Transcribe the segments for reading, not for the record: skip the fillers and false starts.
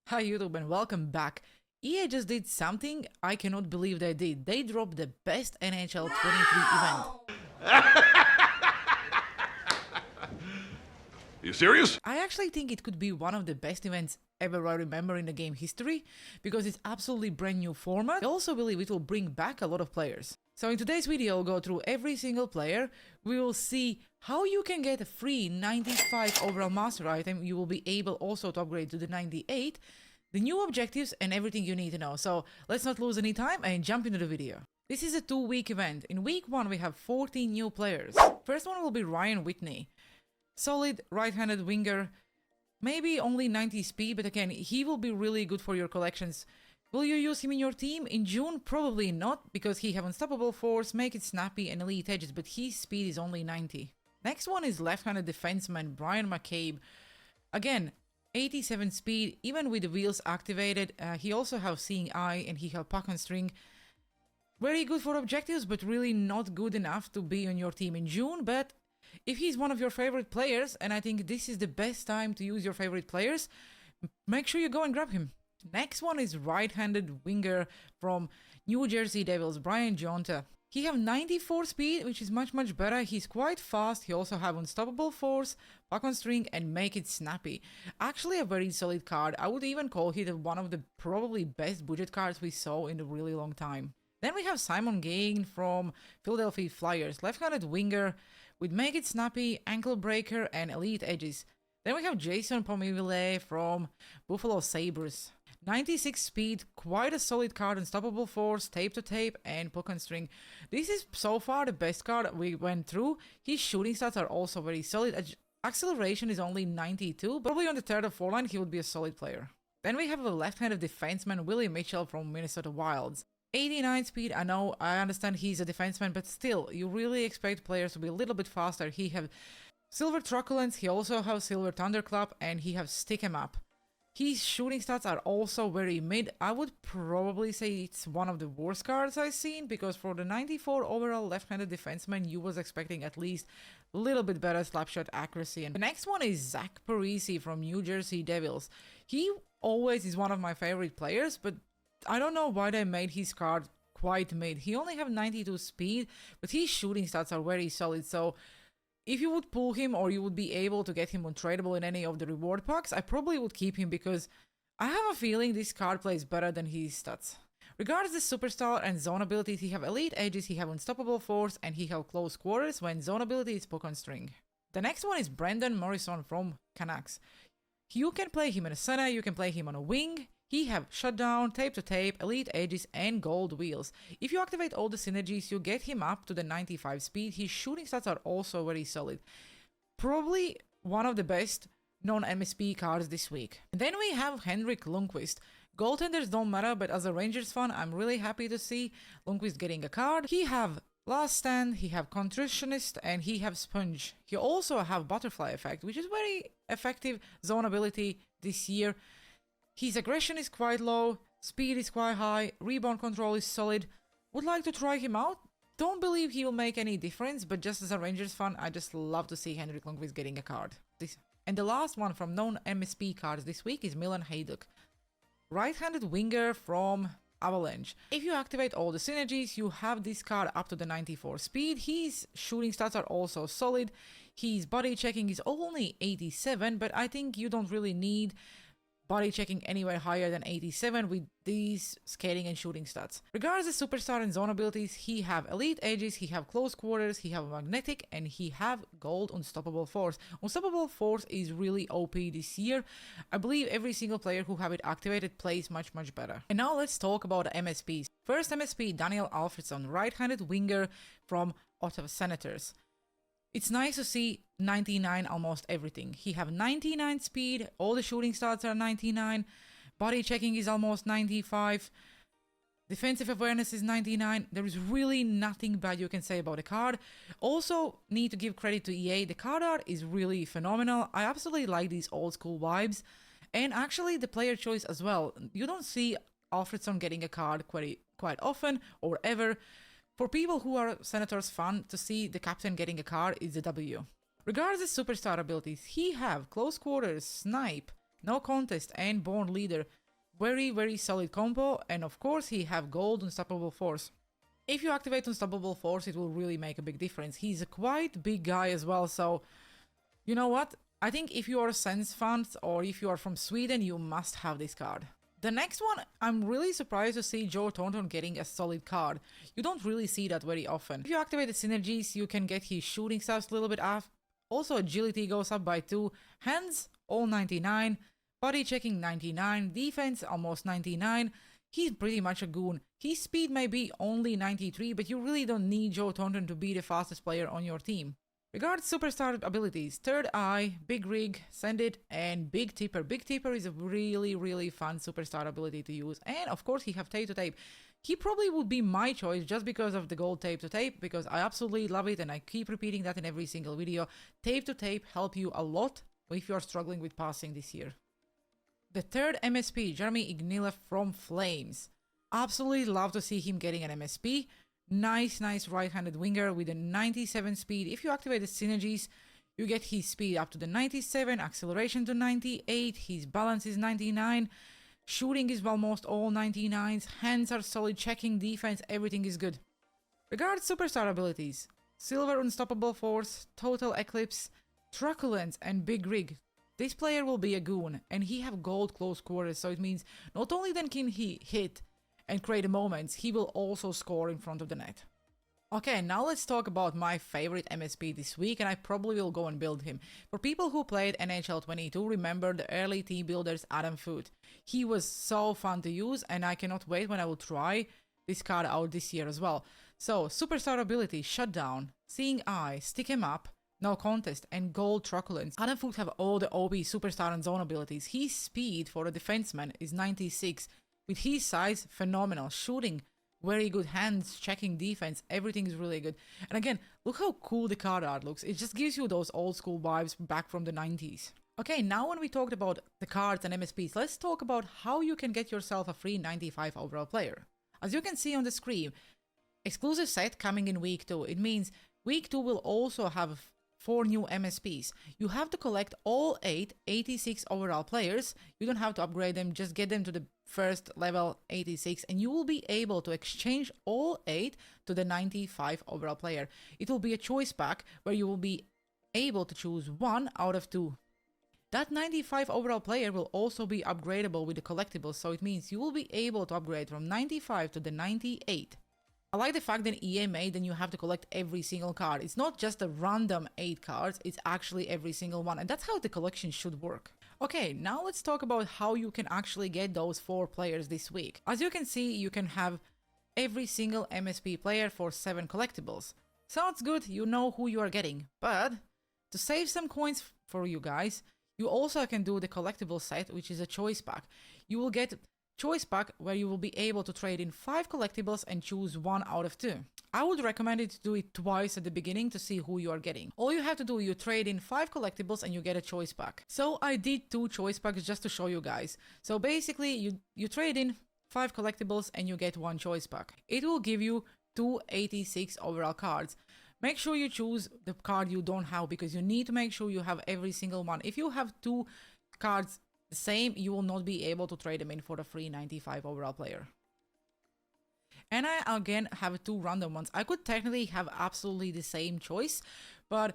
Hi YouTube and welcome back. EA just did something I cannot believe they did. They dropped the best NHL 23 event. You serious? I actually think it could be one of the best events ever I remember in the game history because it's absolutely brand new format. I also believe it will bring back a lot of players. So in today's video I'll go through every single player. We will see how you can get a free 95 overall master item. You will be able also to upgrade to the 98, the new objectives and everything you need to know. So let's not lose any time and jump into the video. This is a 2-week event. In week 1 we have 14 new players. First one will be Ryan Whitney. Solid right-handed winger, maybe only 90 speed, but again, he will be really good for your collections. Will you use him in your team? In June, probably not, because he have unstoppable force, make it snappy and elite edges, but his speed is only 90. Next one is left-handed defenseman Brian McCabe. Again, 87 speed, even with the wheels activated. He also have seeing eye and he have puck on string. Very good for objectives, but really not good enough to be on your team in June, but if he's one of your favorite players, and I think this is the best time to use your favorite players, make sure you go and grab him. Next one is right-handed winger from New Jersey Devils, Brian Jonta. He have 94 speed, which is much better. He's quite fast. He also have unstoppable force, puck on string, and make it snappy. Actually a very solid card. I would even call it one of the probably best budget cards we saw in a really long time. Then we have Simon Gain from Philadelphia Flyers, left-handed winger with make it snappy, ankle breaker, and elite edges. Then we have Jason Pominville from Buffalo Sabres. 96 speed, quite a solid card, unstoppable force, tape to tape, and puck on string. This is so far the best card we went through. His shooting stats are also very solid. Acceleration is only 92, probably on the third or fourth line he would be a solid player. Then we have a left-handed defenseman, Willie Mitchell from Minnesota Wilds. 89 speed, I know, I understand he's a defenseman, but still, you really expect players to be a little bit faster. He have silver truculence, he also have silver thunderclap, and he have stick 'em up. His shooting stats are also very mid. I would probably say it's one of the worst cards I've seen, because for the 94 overall left-handed defenseman, you was expecting at least a little bit better slapshot accuracy. And the next one is Zach Parise from New Jersey Devils. He always is one of my favorite players, but I don't know why they made his card quite mid. He only have 92 speed, but his shooting stats are very solid. So if you would pull him or you would be able to get him untradeable in any of the reward packs, I probably would keep him because I have a feeling this card plays better than his stats. Regardless the superstar and zone abilities, he have elite edges, he have unstoppable force, and he have close quarters when zone ability is puck on string. The next one is Brendan Morrison from Canucks. You can play him in a center, you can play him on a wing. He have shutdown, tape to tape, elite edges, and gold wheels. If you activate all the synergies, you get him up to the 95 speed. His shooting stats are also very solid. Probably one of the best non-MSP cards this week. And then we have Henrik Lundqvist. Goaltenders don't matter, but as a Rangers fan, I'm really happy to see Lundqvist getting a card. He have Last Stand, he have Contortionist, and he have Sponge. He also have Butterfly Effect, which is very effective zone ability this year. His aggression is quite low, speed is quite high, rebound control is solid. Would like to try him out. Don't believe he will make any difference, but just as a Rangers fan, I just love to see Henrik Lundqvist getting a card. And the last one from known MSP cards this week is Milan Hajduk. Right-handed winger from Avalanche. If you activate all the synergies, you have this card up to the 94 speed. His shooting stats are also solid. His body checking is only 87, but I think you don't really need body checking anywhere higher than 87 with these skating and shooting stats. Regardless the superstar and zone abilities, he have elite edges, he have close quarters, he have magnetic, and he have gold unstoppable force. Unstoppable force is really OP this year. I believe every single player who have it activated plays much better. And now let's talk about MSPs. First MSP, Daniel Alfredsson, right-handed winger from Ottawa Senators. It's nice to see 99 almost everything. He have 99 speed, all the shooting stats are 99, body checking is almost 95, defensive awareness is 99. There is really nothing bad you can say about the card. Also need to give credit to EA, the card art is really phenomenal. I absolutely like these old school vibes, and actually the player choice as well. You don't see Alfredsson getting a card quite often or ever. For people who are Senators fan, to see the captain getting a card is a W. Regardless superstar abilities, he have close quarters, snipe, no contest, and Born Leader. Very solid combo, and of course he have gold Unstoppable Force. If you activate Unstoppable Force, it will really make a big difference. He's a quite big guy as well, so you know what? I think if you are Sense fans or if you are from Sweden, you must have this card. The next one, I'm really surprised to see Joe Thornton getting a solid card. You don't really see that very often. If you activate the synergies, you can get his shooting stats a little bit up. Also, agility goes up by 2. Hands, all 99. Body checking, 99. Defense, almost 99. He's pretty much a goon. His speed may be only 93, but you really don't need Joe Thornton to be the fastest player on your team. Regards superstar abilities, Third Eye, Big Rig, Send It, and Big Tipper. Big Tipper is a really fun superstar ability to use. And of course he have Tape to Tape. He probably would be my choice just because of the gold Tape to Tape, because I absolutely love it and I keep repeating that in every single video. Tape to Tape help you a lot if you are struggling with passing this year. The third MSP, Jeremy Ignila from Flames. Absolutely love to see him getting an MSP. Nice right-handed winger with a 97 speed. If you activate the synergies, you get his speed up to the 97, acceleration to 98, his balance is 99, shooting is almost all 99s, hands are solid, checking, defense, everything is good. Regards superstar abilities, Silver Unstoppable Force, Total Eclipse, Truculence, and Big Rig. This player will be a goon, and he have gold close quarters, so it means not only then can he hit and create moments, he will also score in front of the net. Okay, now let's talk about my favorite MSP this week, and I probably will go and build him. For people who played NHL 22, remember the early team builders Adam Foote. He was so fun to use, and I cannot wait when I will try this card out this year as well. So, superstar ability, Shutdown, Seeing Eye, Stick Him Up, No Contest, and Gold Truculence. Adam Foote have all the OB superstar and zone abilities. His speed for a defenseman is 96. With his size, phenomenal. Shooting, very good. Hands, checking, defense, everything is really good. And again, look how cool the card art looks. It just gives you those old school vibes back from the 90s. Okay, now when we talked about the cards and MSPs, let's talk about how you can get yourself a free 95 overall player. As you can see on the screen, exclusive set coming in week 2. It means week 2 will also have 4 new MSPs. You have to collect all 8 86 overall players. You don't have to upgrade them, just get them to the first level 86 and you will be able to exchange all 8 to the 95 overall player. It will be a choice pack where you will be able to choose 1 out of 2. That 95 overall player will also be upgradable with the collectibles, so it means you will be able to upgrade from 95 to the 98. I like the fact that EA made then you have to collect every single card. It's not just a random 8 cards, it's actually every single one, and that's how the collection should work. Okay, now let's talk about how you can actually get those 4 players this week. As you can see, you can have every single MSP player for 7 collectibles. Sounds good, you know who you are getting, but to save some coins for you guys, you also can do the collectible set, which is a choice pack. You will get choice pack where you will be able to trade in 5 collectibles and choose 1 out of 2. I would recommend it to do it twice at the beginning to see who you are getting. All you have to do, you trade in 5 collectibles and you get a choice pack. So I did 2 choice packs just to show you guys. So basically you trade in 5 collectibles and you get 1 choice pack. It will give you 2 86 overall cards. Make sure you choose the card you don't have because you need to make sure you have every single one. If you have 2 cards the same, you will not be able to trade them in for the free 95 overall player. And I again have 2 random ones. I could technically have absolutely the same choice, but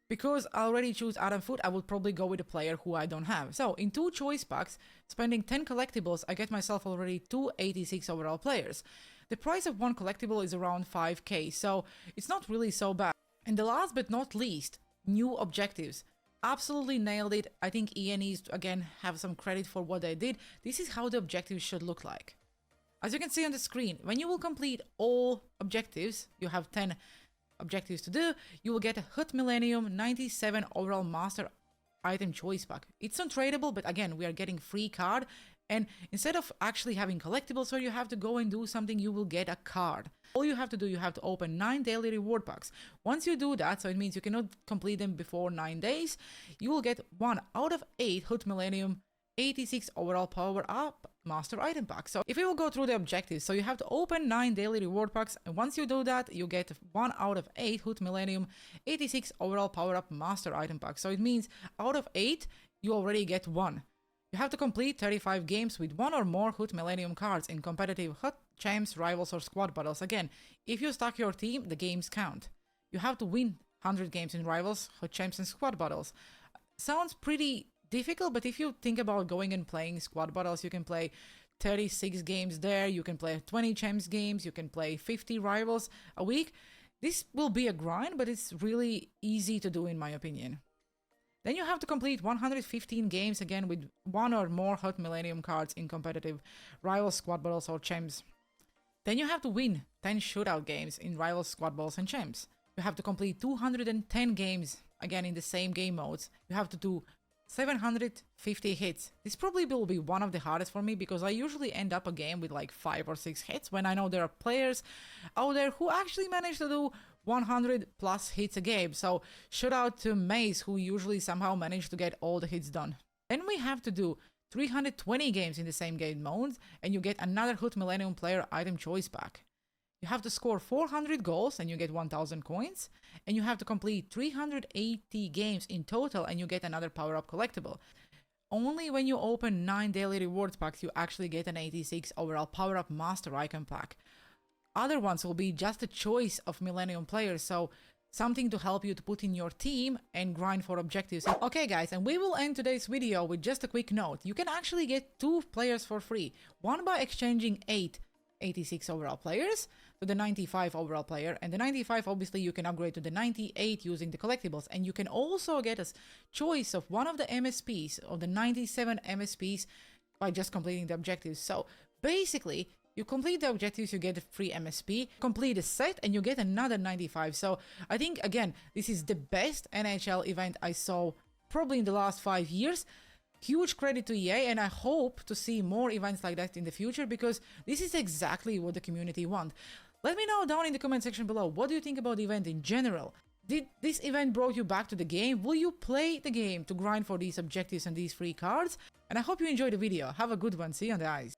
because I already choose Adam Foote, I would probably go with a player who I don't have. So in 2 choice packs, spending 10 collectibles, I get myself already 2 86 overall players. The price of 1 collectible is around 5k, so it's not really so bad. And the last but not least, new objectives. Absolutely nailed it. I think EA needs to again have some credit for what they did. This is how the objectives should look like. As you can see on the screen, when you will complete all objectives, you have 10 objectives to do, you will get a HUT Millennium 97 overall master item choice pack. It's untradeable, but again, we are getting free card, and instead of actually having collectibles where you have to go and do something, you will get a card. All you have to do, you have to open 9 daily reward packs. Once you do that, so it means you cannot complete them before 9 days, you will get 1 out of 8 HUT Millennium 86 overall power up master item pack. So if we will go through the objectives, so you have to open 9 daily reward packs, and once you do that, you get 1 out of 8 HUT Millennium 86 overall power up master item pack. So it means out of 8, you already get 1. You have to complete 35 games with one or more HUT Millennium cards in competitive HUT, champs, rivals, or squad battles. Again, if you stack your team, the games count. You have to win 100 games in rivals, HUT, champs, and squad battles. Sounds pretty difficult, but if you think about going and playing squad battles, you can play 36 games there, you can play 20 champs games, you can play 50 rivals a week. This will be a grind, but it's really easy to do in my opinion. Then you have to complete 115 games again with one or more HUT Millennium cards in competitive rivals, squad battles, or champs. Then you have to win 10 shootout games in rivals, squad battles, and champs. You have to complete 210 games again in the same game modes. You have to do 750 hits. This probably will be one of the hardest for me because I usually end up a game with like 5 or 6 hits when I know there are players out there who actually manage to do 100 plus hits a game. So shout out to Maze, who usually somehow managed to get all the hits done. Then we have to do 320 games in the same game mode and you get another HUT Millennium player item choice pack. You have to score 400 goals and you get 1000 coins, and you have to complete 380 games in total and you get another power-up collectible. Only when you open 9 daily rewards packs you actually get an 86 overall power-up master icon pack. Other ones will be just a choice of Millennium players, so something to help you to put in your team and grind for objectives. Okay guys, and we will end today's video with just a quick note. You can actually get 2 players for free. One by exchanging 8 86 overall players to the 95 overall player, and the 95 obviously you can upgrade to the 98 using the collectibles, and you can also get a choice of one of the MSPs or the 97 MSPs by just completing the objectives. So basically you complete the objectives, you get a free MSP, complete a set and you get another 95. So I think again this is the best NHL event I saw probably in the last 5 years. Huge credit to EA, and I hope to see more events like that in the future because this is exactly what the community want. Let me know down in the comment section below, what do you think about the event in general? Did this event brought you back to the game? Will you play the game to grind for these objectives and these free cards? And I hope you enjoyed the video. Have a good one. See you on the ice.